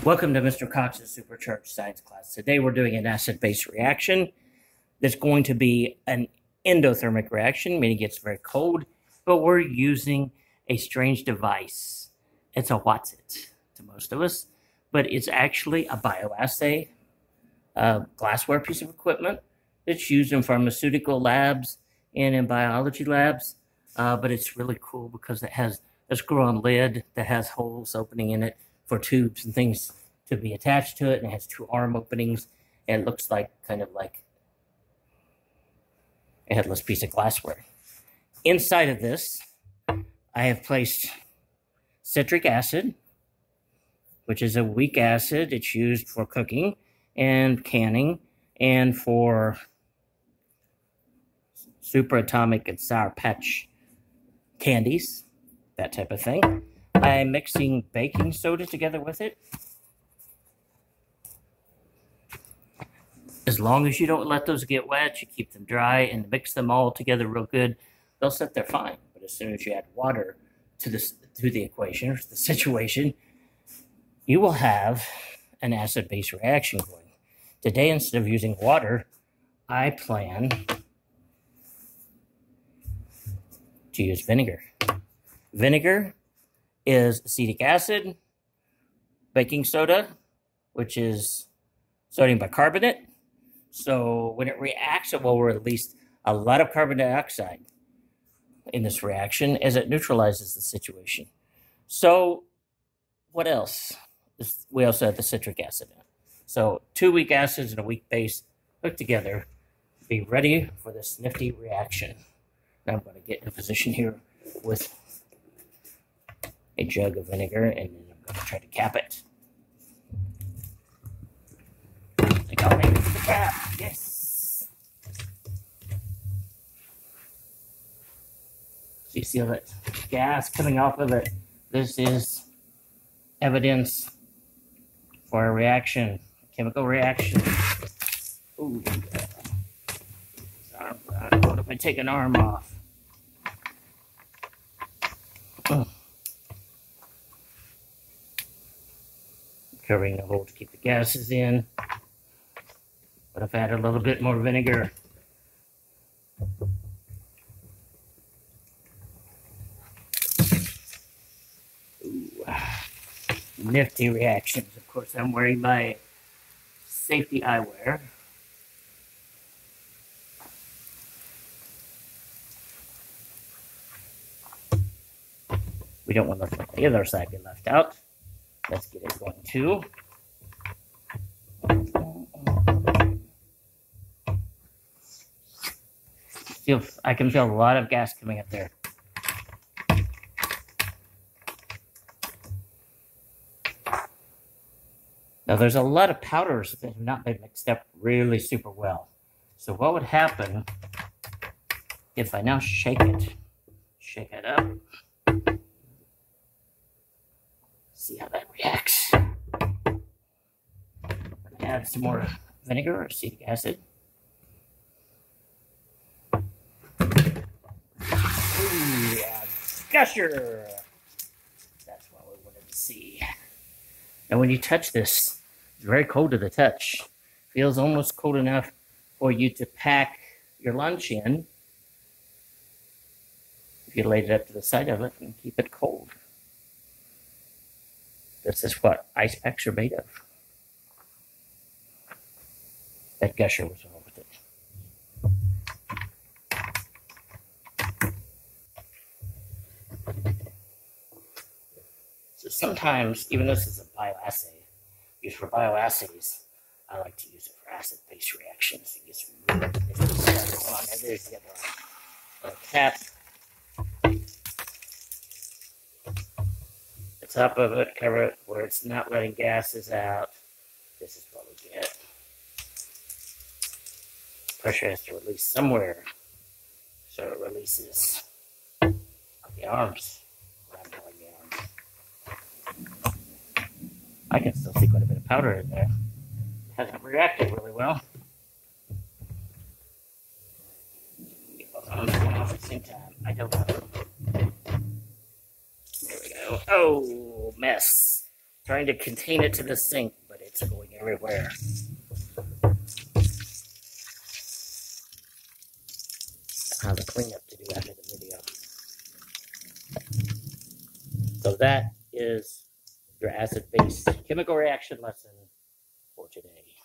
Welcome to Mr. Cox's Supercharged Science class. Today we're doing an acid-base reaction. That's going to be an endothermic reaction, meaning it gets very cold, but we're using a strange device. It's a what's it to most of us, but it's actually a bioassay glassware piece of equipment that's used in pharmaceutical labs and in biology labs, but it's really cool because it has a screw-on lid that has holes opening in it for tubes and things to be attached to it, and it has two arm openings, and it looks like kind of like a headless piece of glassware. Inside of this, I have placed citric acid, which is a weak acid. It's used for cooking and canning and for superatomic and Sour Patch candies, that type of thing. I'm mixing baking soda together with it. As long as you don't let those get wet, you keep them dry and mix them all together real good, they'll sit there fine. But as soon as you add water to the equation, or the situation, you will have an acid-base reaction going. Today, instead of using water, I plan to use vinegar. Vinegar is acetic acid, baking soda, which is sodium bicarbonate. So when it reacts, it will release a lot of carbon dioxide in this reaction as it neutralizes the situation. So what else? We also have the citric acid in it. So 2 weak acids and a weak base hooked together. Be ready for this nifty reaction. Now I'm going to get in a position here with a jug of vinegar, and then I'm going to try to cap it. I think I'll make it to the cap. Yes. So you see all that gas coming off of it. This is evidence for a reaction, chemical reaction. Ooh. What if I take an arm off? Covering the hole to keep the gases in. But if I add a little bit more vinegar, ooh, nifty reactions. Of course, I'm wearing my safety eyewear. We don't want to let the other side be left out. Let's get it going too. I can feel a lot of gas coming up there. Now there's a lot of powders that have not been mixed up really super well. So what would happen if I now shake it up, see how that reacts. Add some more vinegar or acetic acid. Ooh, yeah, gusher. That's what we wanted to see. And when you touch this, it's very cold to the touch. Feels almost cold enough for you to pack your lunch in if you laid it up to the side of it and keep it cold. This is what ice packs are made of. That gusher was all with it. So sometimes, even though this is a bioassay, used for bioassays, I like to use it for acid-base reactions. It gets really started on. And there's the other one. Cap. Top of it, cover it where it's not letting gases out. This is what we get. Pressure has to release somewhere, so it releases the arms. I can still see quite a bit of powder in there. It hasn't reacted really well. Get both arms going off at the same time. I don't know. There we go. Oh, mess. trying to contain it to the sink, but it's going everywhere. I have a cleanup to do after the video. So that is your acid-base chemical reaction lesson for today.